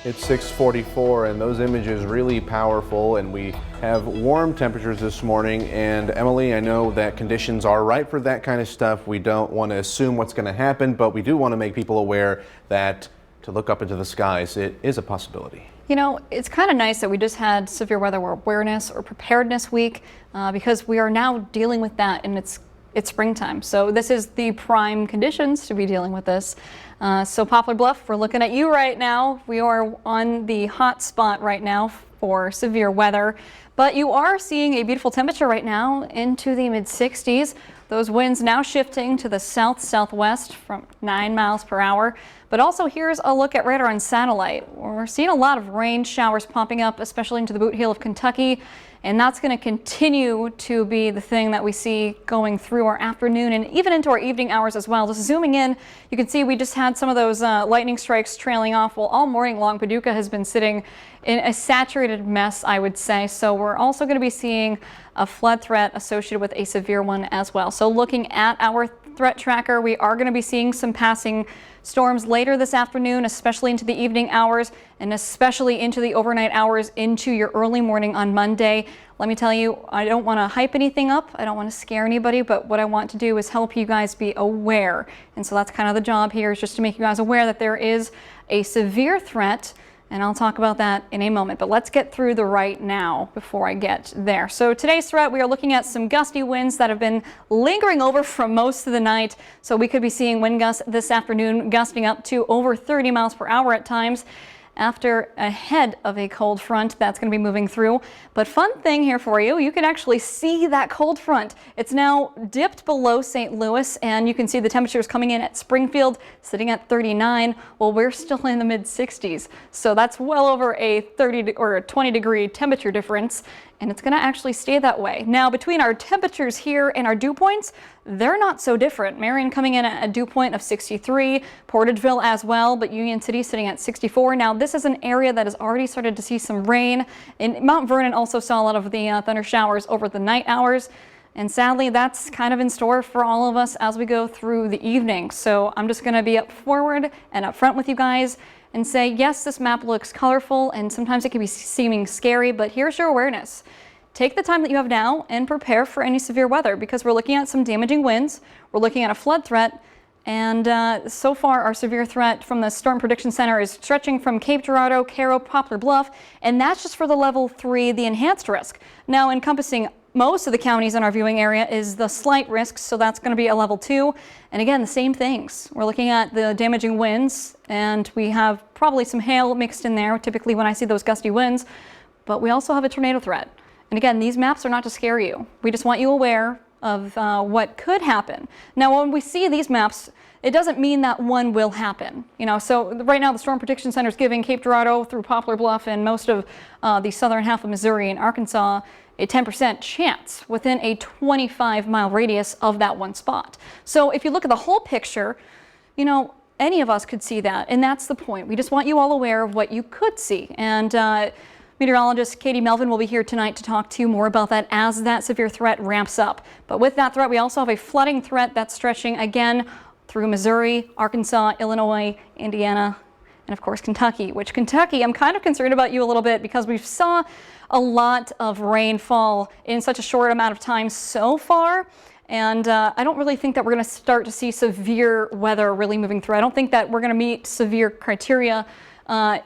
It's 6:44 and those images really powerful, and we have warm temperatures this morning. And Emily, I know that conditions are right for that kind of stuff. We don't want to assume what's going to happen, but we do want to make people aware that to look up into the skies, it is a possibility. You know, it's kind of nice that we just had severe weather awareness or preparedness week because we are now dealing with that, and it's springtime. So this is the prime conditions to be dealing with this. So Poplar Bluff, we're looking at you right now. We are on the hot spot right now for severe weather, but you are seeing a beautiful temperature right now into the mid 60s. Those winds now shifting to the south-southwest from 9 miles per hour. But also here's a look at radar on satellite. We're seeing a lot of rain showers popping up, especially into the Boot Heel of Kentucky. And that's going to continue to be the thing that we see going through our afternoon and even into our evening hours as well. Just zooming in, you can see we just had some of those lightning strikes trailing off. Well, all morning long, Paducah has been sitting in a saturated mess, I would say. So we're also going to be seeing a flood threat associated with a severe one as well. So looking at our threat tracker, we are going to be seeing some passing storms later this afternoon, especially into the evening hours and especially into the overnight hours into your early morning on Monday. Let me tell you, I don't want to hype anything up. I don't want to scare anybody, but what I want to do is help you guys be aware. And so that's kind of the job here, is just to make you guys aware that there is a severe threat. And I'll talk about that in a moment, but let's get through the right now before I get there. So today's threat, we are looking at some gusty winds that have been lingering over from most of the night. So we could be seeing wind gusts this afternoon gusting up to over 30 miles per hour at times after ahead of a cold front that's going to be moving through. But fun thing here for you, you can actually see that cold front. It's now dipped below St. Louis, and you can see the temperatures coming in at Springfield sitting at 39. Well, we're still in the mid 60s. So that's well over a 30 or a 20 degree temperature difference. And it's going to actually stay that way. Now, between our temperatures here and our dew points, they're not so different. Marion coming in at a dew point of 63, Portageville as well, but Union City sitting at 64. Now, this is an area that has already started to see some rain. And Mount Vernon also saw a lot of the thunder showers over the night hours. And sadly, that's kind of in store for all of us as we go through the evening. So I'm just going to be up forward and up front with you guys and say, yes, this map looks colorful and sometimes it can be seeming scary, but here's your awareness. Take the time that you have now and prepare for any severe weather, because we're looking at some damaging winds, we're looking at a flood threat, and so far our severe threat from the Storm Prediction Center is stretching from Cape Girardeau, Caro, Poplar Bluff, and that's just for the level 3, the enhanced risk. Now, encompassing most of the counties in our viewing area is the slight risk, so that's going to be a level 2. And again, the same things. We're looking at the damaging winds, and we have probably some hail mixed in there, typically when I see those gusty winds, but we also have a tornado threat. And again, these maps are not to scare you. We just want you aware of what could happen. Now, when we see these maps, it doesn't mean that one will happen. You know, so right now the Storm Prediction Center is giving Cape Girardeau through Poplar Bluff and most of the southern half of Missouri and Arkansas a 10% chance within a 25-mile radius of that one spot. So if you look at the whole picture, you know, any of us could see that, and that's the point. We just want you all aware of what you could see. And meteorologist Katie Melvin will be here tonight to talk to you more about that as that severe threat ramps up. But with that threat, we also have a flooding threat that's stretching again through Missouri, Arkansas, Illinois, Indiana, and of course Kentucky, which Kentucky, I'm kind of concerned about you a little bit because we saw a lot of rainfall in such a short amount of time so far. And I don't really think that we're going to start to see severe weather really moving through. I don't think that we're going to meet severe criteria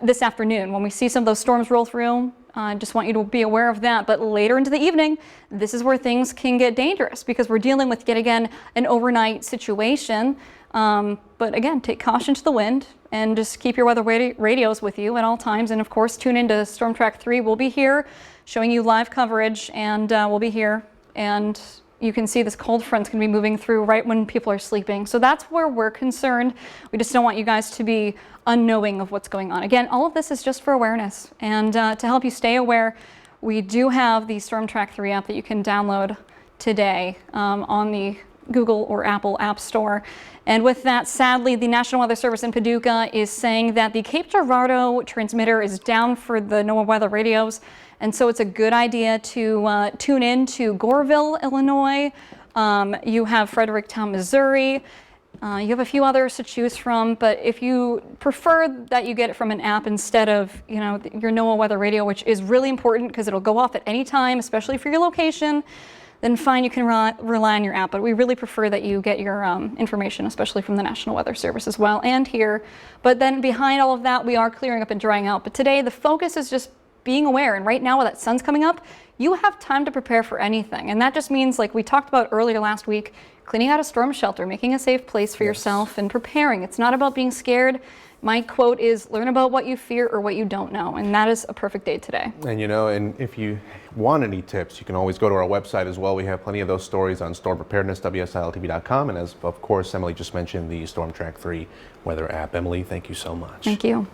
this afternoon. When we see some of those storms roll through, I just want you to be aware of that. But later into the evening, this is where things can get dangerous because we're dealing with, yet again, an overnight situation. But again, take caution to the wind and just keep your weather radios with you at all times. And of course, tune into Storm Track 3. We'll be here showing you live coverage, and we'll be here. And you can see this cold front's going to be moving through right when people are sleeping. So that's where we're concerned. We just don't want you guys to be unknowing of what's going on. Again, all of this is just for awareness. And to help you stay aware, we do have the Storm Track 3 app that you can download today on the Google or Apple App Store. And with that, sadly, the National Weather Service in Paducah is saying that the Cape Girardeau transmitter is down for the NOAA weather radios. And so it's a good idea to tune in to Goreville, Illinois. You have Fredericktown, Missouri. You have a few others to choose from, but if you prefer that you get it from an app instead of, your NOAA weather radio, which is really important because it'll go off at any time, especially for your location, then fine, you can rely on your app. But we really prefer that you get your information, especially from the National Weather Service as well, and here. But then behind all of that, we are clearing up and drying out. But today, the focus is just being aware. And right now, while that sun's coming up, you have time to prepare for anything. And that just means, like we talked about earlier last week, cleaning out a storm shelter, making a safe place for yourself, and preparing. It's not about being scared. My quote is, learn about what you fear or what you don't know. And that is a perfect day today. And and if you want any tips, you can always go to our website as well. We have plenty of those stories on storm preparedness, WSILTV.com. And as of course, Emily just mentioned, the Storm Track 3 weather app. Emily, thank you so much. Thank you.